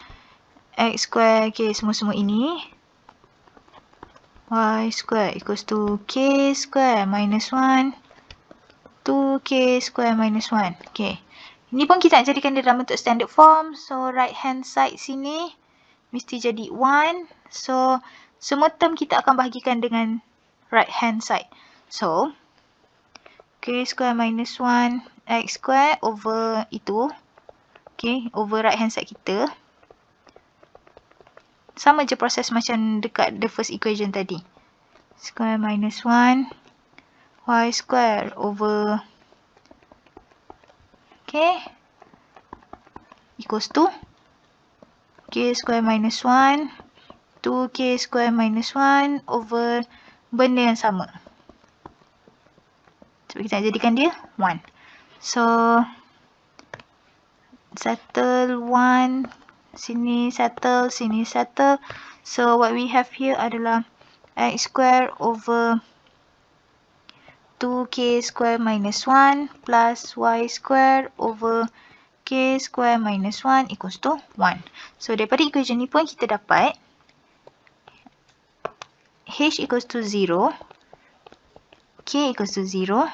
x square, k semua-semua ini. Y square equals to k square minus 1, 2k square minus 1. Okay. Ini pun kita nak jadikan dia dalam bentuk standard form. So, right hand side sini mesti jadi 1. So, semua term kita akan bahagikan dengan right hand side. So, k square minus 1 x square over itu. Okay, over right hand side kita. Sama je proses macam dekat the first equation tadi. Square minus 1 y square over k equals to k square minus 1 2k square minus 1 over benda yang sama. So, kita nak jadikan dia 1. So, settle 1. Sini settle, sini settle. So, what we have here adalah x square over 2k square minus 1 plus y square over k square minus 1 equals to 1. So, daripada equation ni pun kita dapat h equals to 0, k equals to 0,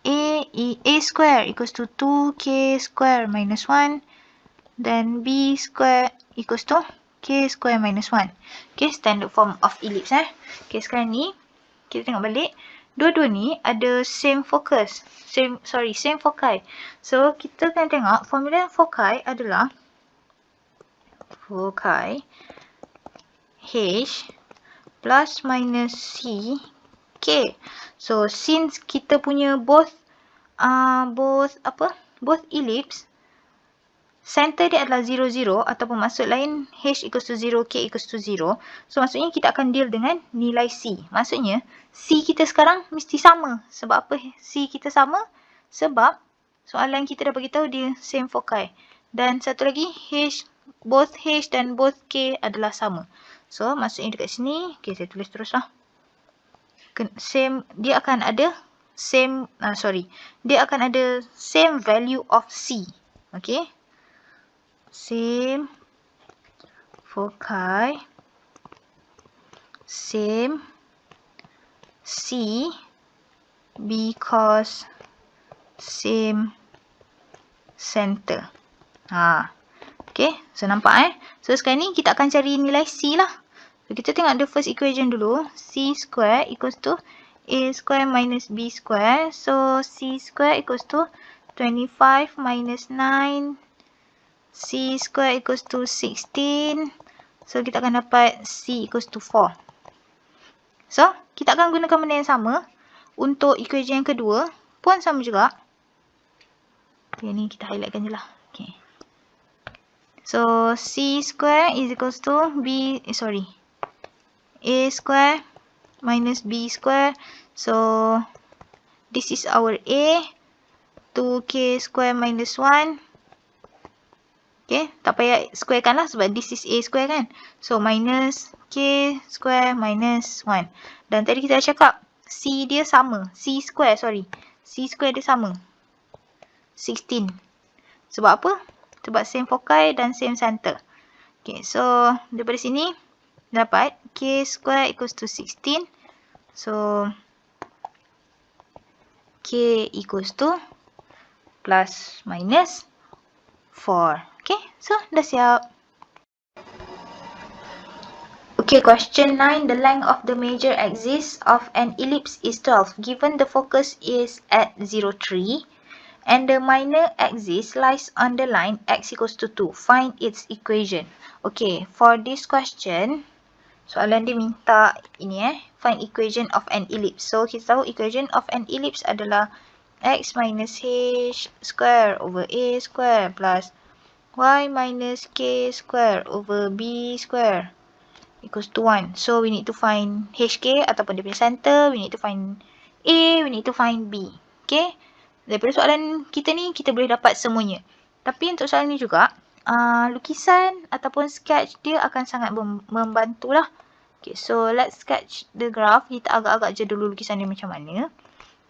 a square equals to 2k square minus 1, then b square equals to k square minus 1. Okay, standard form of ellipse. Okay, sekarang ni kita tengok balik. Dua-dua ni ada same focus. Same foci. So, kita akan tengok formula foci adalah foci h plus minus c k. So, since kita punya both ellipse center dia adalah 0, 0 ataupun maksud lain H equals to 0, K equals to 0. So maksudnya kita akan deal dengan nilai C. Maksudnya C kita sekarang mesti sama. Sebab apa C kita sama? Sebab soalan kita dah beritahu dia same foci. Dan satu lagi H, both H dan both K adalah sama. So maksudnya dekat sini, okay, saya tulis teruslah. Same, dia akan ada same, dia akan ada same value of C. Okay. Same foci, same C because same center. Okay, so nampak So sekarang ni kita akan cari nilai C lah. So kita tengok the first equation dulu. C square equals to A square minus B square. So C square equals to 25 minus 9. C square equals to 16. So kita akan dapat C equals to 4. So kita akan gunakan benda yang sama. Untuk equation yang kedua pun sama juga. Okay, ni kita highlightkan je lah. Okay. So C square is equals to A square minus B square. So this is our A. 2K square minus 1. Okay, tak payah square kan lah sebab this is A square kan. So minus K square minus 1. Dan tadi kita dah cakap C dia sama. C square dia sama. 16. Sebab apa? Sebab same foci dan same center. Okay, so daripada sini dapat K square equals to 16. So K equals to plus minus 4. Okay, so dah siap. Okay, question 9. The length of the major axis of an ellipse is 12. Given the focus is at 0, 3 and the minor axis lies on the line x equals to 2. Find its equation. Okay, for this question, soalan dia minta ini find equation of an ellipse. So kita tahu equation of an ellipse adalah x minus h square over a square plus y minus k square over b square equals to 1. So we need to find hk ataupun dia punya center, we need to find a, we need to find b. Okay, daripada soalan kita ni kita boleh dapat semuanya. Tapi untuk soalan ni juga lukisan ataupun sketch dia akan sangat membantulah. Okay, so let's sketch the graph. Kita agak-agak je dulu lukisan dia macam mana.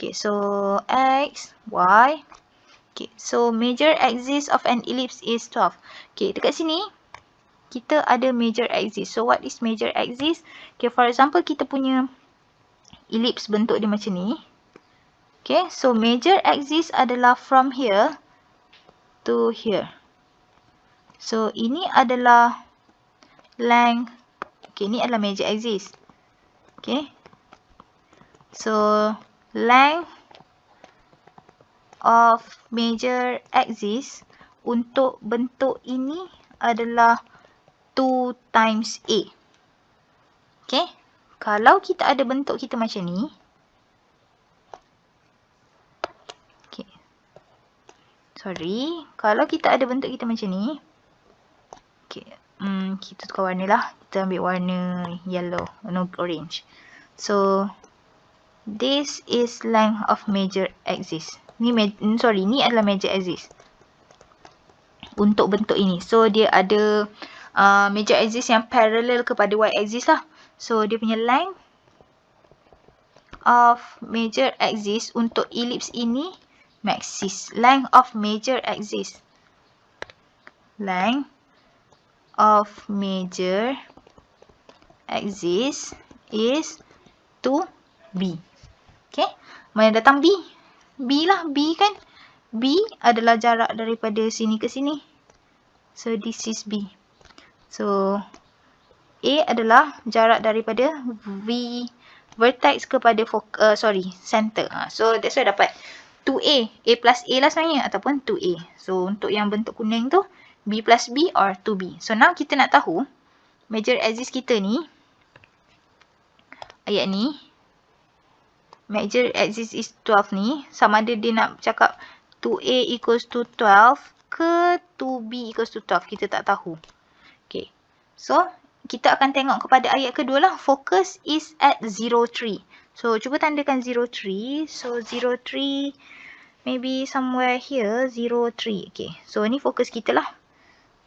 Okay, so x, y. Okay, so major axis of an ellipse is 12. Okay, dekat sini kita ada major axis. So what is major axis? Okay, for example kita punya ellipse bentuk dia macam ni. Okay, so major axis adalah from here to here. So ini adalah length. Okay, ini adalah major axis. Okay, so length of major axis untuk bentuk ini adalah 2 times A. Okay, kalau kita ada bentuk kita macam ni. Okay, kalau kita ada bentuk kita macam ni. Okay, kita tukar warna lah. Kita ambil warna yellow, warna orange. So this is length of major axis. Ni adalah major axis untuk bentuk ini. So dia ada major axis yang parallel kepada y axis lah. So dia punya length of major axis untuk ellipse ini maxis. Length of major axis. Length of major axis is 2b. Okay, mana datang b? B lah, B kan? B adalah jarak daripada sini ke sini. So this is B. So A adalah jarak daripada vertex kepada center. So that's why dapat 2A. A plus A lah sebenarnya ataupun 2A. So untuk yang bentuk kuning tu B plus B or 2B. So now kita nak tahu major axis kita ni, ayat ni, major axis is 12 ni, sama ada dia nak cakap 2A equals to 12 ke 2b equals to 12? Kita tak tahu. Okay. So, kita akan tengok kepada ayat kedua lah. Focus is at 0,3. So, cuba tandakan 0,3. So, 0,3 maybe somewhere here. 0,3. Okay. So, ni fokus kita lah.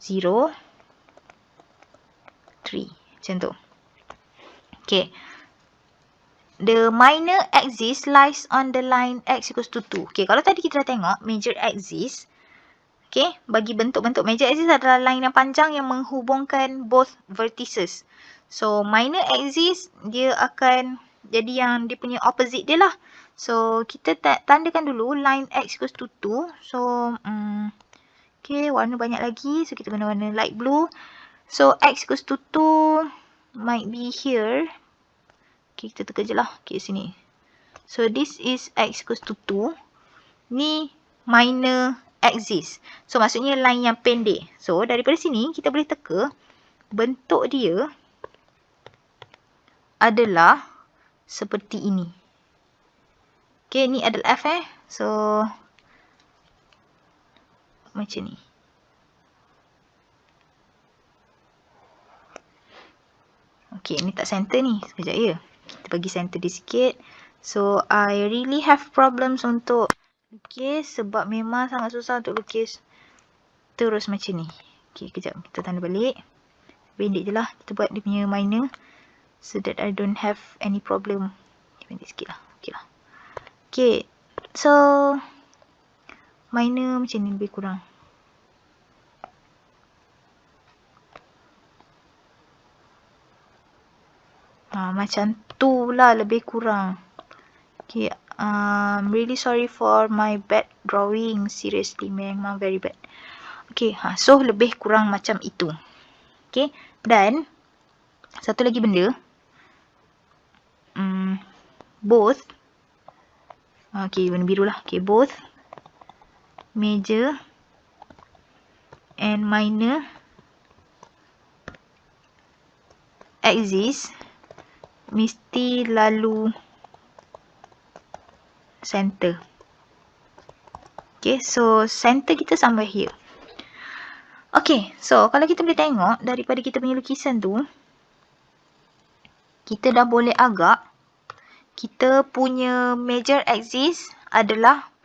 0, 3. Macam tu. Okay. The minor axis lies on the line x equals to 2. Okay, kalau tadi kita dah tengok major axis. Okay, bagi bentuk-bentuk major axis adalah line yang panjang yang menghubungkan both vertices. So, minor axis dia akan jadi yang dia punya opposite dia lah. So, kita tandakan dulu line x equals to 2. So, okay, warna banyak lagi. So, kita guna warna light blue. So, x equals to 2 might be here. Okay, kita tekan je lah. Okay, sini. So, this is x equals to 2. Ni minor axis. So, maksudnya line yang pendek. So, daripada sini, kita boleh teka bentuk dia adalah seperti ini. Okay, ni adalah F So, macam ni. Okay, ni tak center ni. Sekejap ya. Kita bagi center dia sikit. So, I really have problems untuk lukis sebab memang sangat susah untuk lukis terus macam ni. Okay, kejap. Kita tanda balik. Pendek je lah. Kita buat dia punya minor so that I don't have any problem. Pendek sikit lah. Okay lah. Okay. So, minor macam ni lebih kurang. Macam tu lah lebih kurang. Okay, I'm really sorry for my bad drawing. Seriously, memang very bad. Okay, so lebih kurang macam itu. Okay, dan satu lagi benda. Both. Okay, warna biru lah. Okay, both major and minor axis mesti lalu center. Okay, so center kita somewhere here. Okay, so kalau kita boleh tengok daripada kita punya lukisan tu, kita dah boleh agak kita punya major axis adalah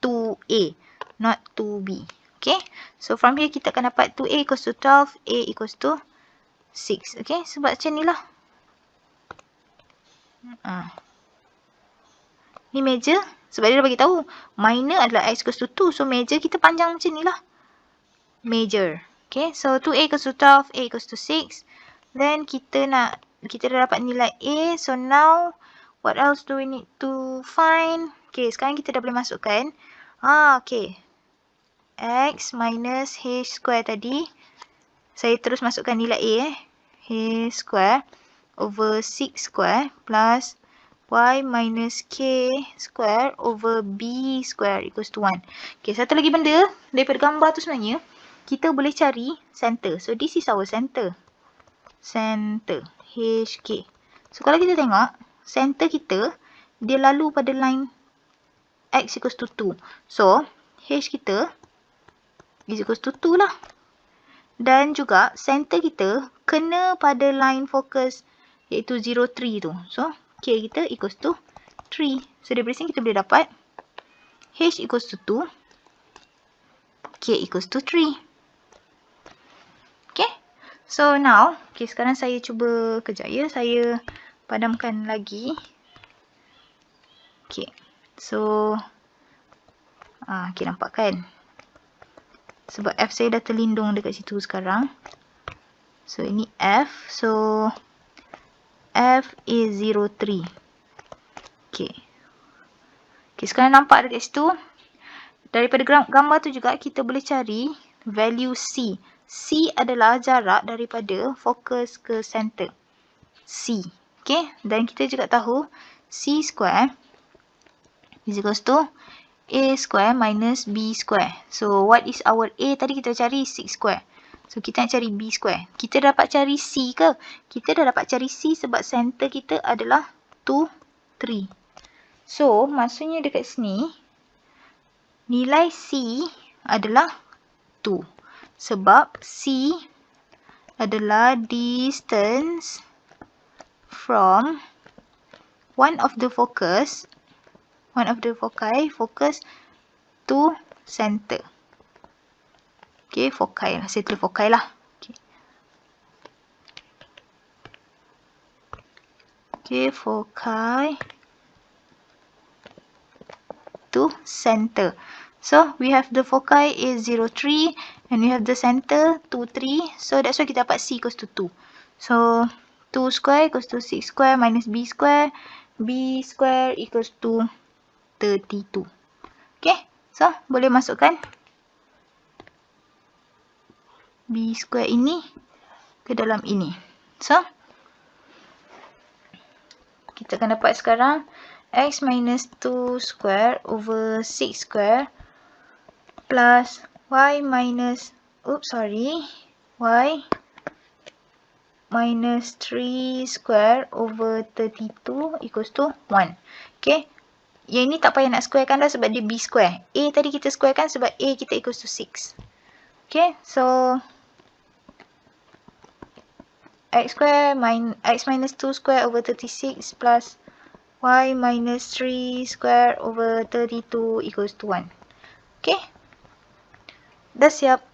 2A, not 2B. Okay, so from here kita akan dapat 2A equals to 12, A equals to 6. Okay, sebab macam ni lah. Ni major. Sebab dia dah bagi tahu minor adalah x equals to 2. So major kita panjang macam ni lah. Major. Okay. So 2a equals to 12. A equals to 6. Then kita dah dapat nilai A. So now what else do we need to find? Okay. Sekarang kita dah boleh masukkan. Okay. X minus H square tadi. Saya terus masukkan nilai A. H square over 6 square plus y minus k square over b square equals to 1. Okay, satu lagi benda daripada gambar tu sebenarnya, kita boleh cari center. So, this is our center. Center. HK. So, kalau kita tengok, center kita, dia lalu pada line x equals to 2. So, H kita is equals to 2 lah. Dan juga, center kita kena pada line focus iaitu 0,3 tu. So, K kita equals to 3. So, daripada sini kita boleh dapat H equals to 2. K equals to 3. Okay. So, now, okay, sekarang saya cuba kejap ya. Saya padamkan lagi. Okay. So, okay, nampak kan? Sebab F saya dah terlindung dekat situ sekarang. So, ini F. So, F is 0,3. Okay. Okay, sekarang nampak dekat situ. Daripada gambar tu juga kita boleh cari value C. C adalah jarak daripada fokus ke center. C. Okay. Dan kita juga tahu C square is equals to A square minus B square. So, what is our A? Tadi kita cari 6 square. So, kita nak cari B square. Kita dapat cari C ke? Kita dah dapat cari C sebab center kita adalah 2, 3. So, maksudnya dekat sini, nilai C adalah 2. Sebab C adalah distance from one of the foci to center. Okay, foci lah. Saya tulis foci lah. Okay, foci to center. So, we have the foci is 0, 3 and we have the center 2, 3. So, that's why kita dapat C equals to 2. So, 2 square equals to 6 square minus B square. B square equals to 32. Okay, so boleh masukkan B square ini ke dalam ini. So, kita akan dapat sekarang X minus 2 square over 6 square plus Y minus, Y minus 3 square over 32 equals to 1. Okay. Yang ini tak payah nak squarekan dah sebab dia B square. A tadi kita squarekan sebab A kita equals to 6. Okay. So, X minus 2 square over 36 plus Y minus 3 square over 32 equals to 1. Okay. Dah siap.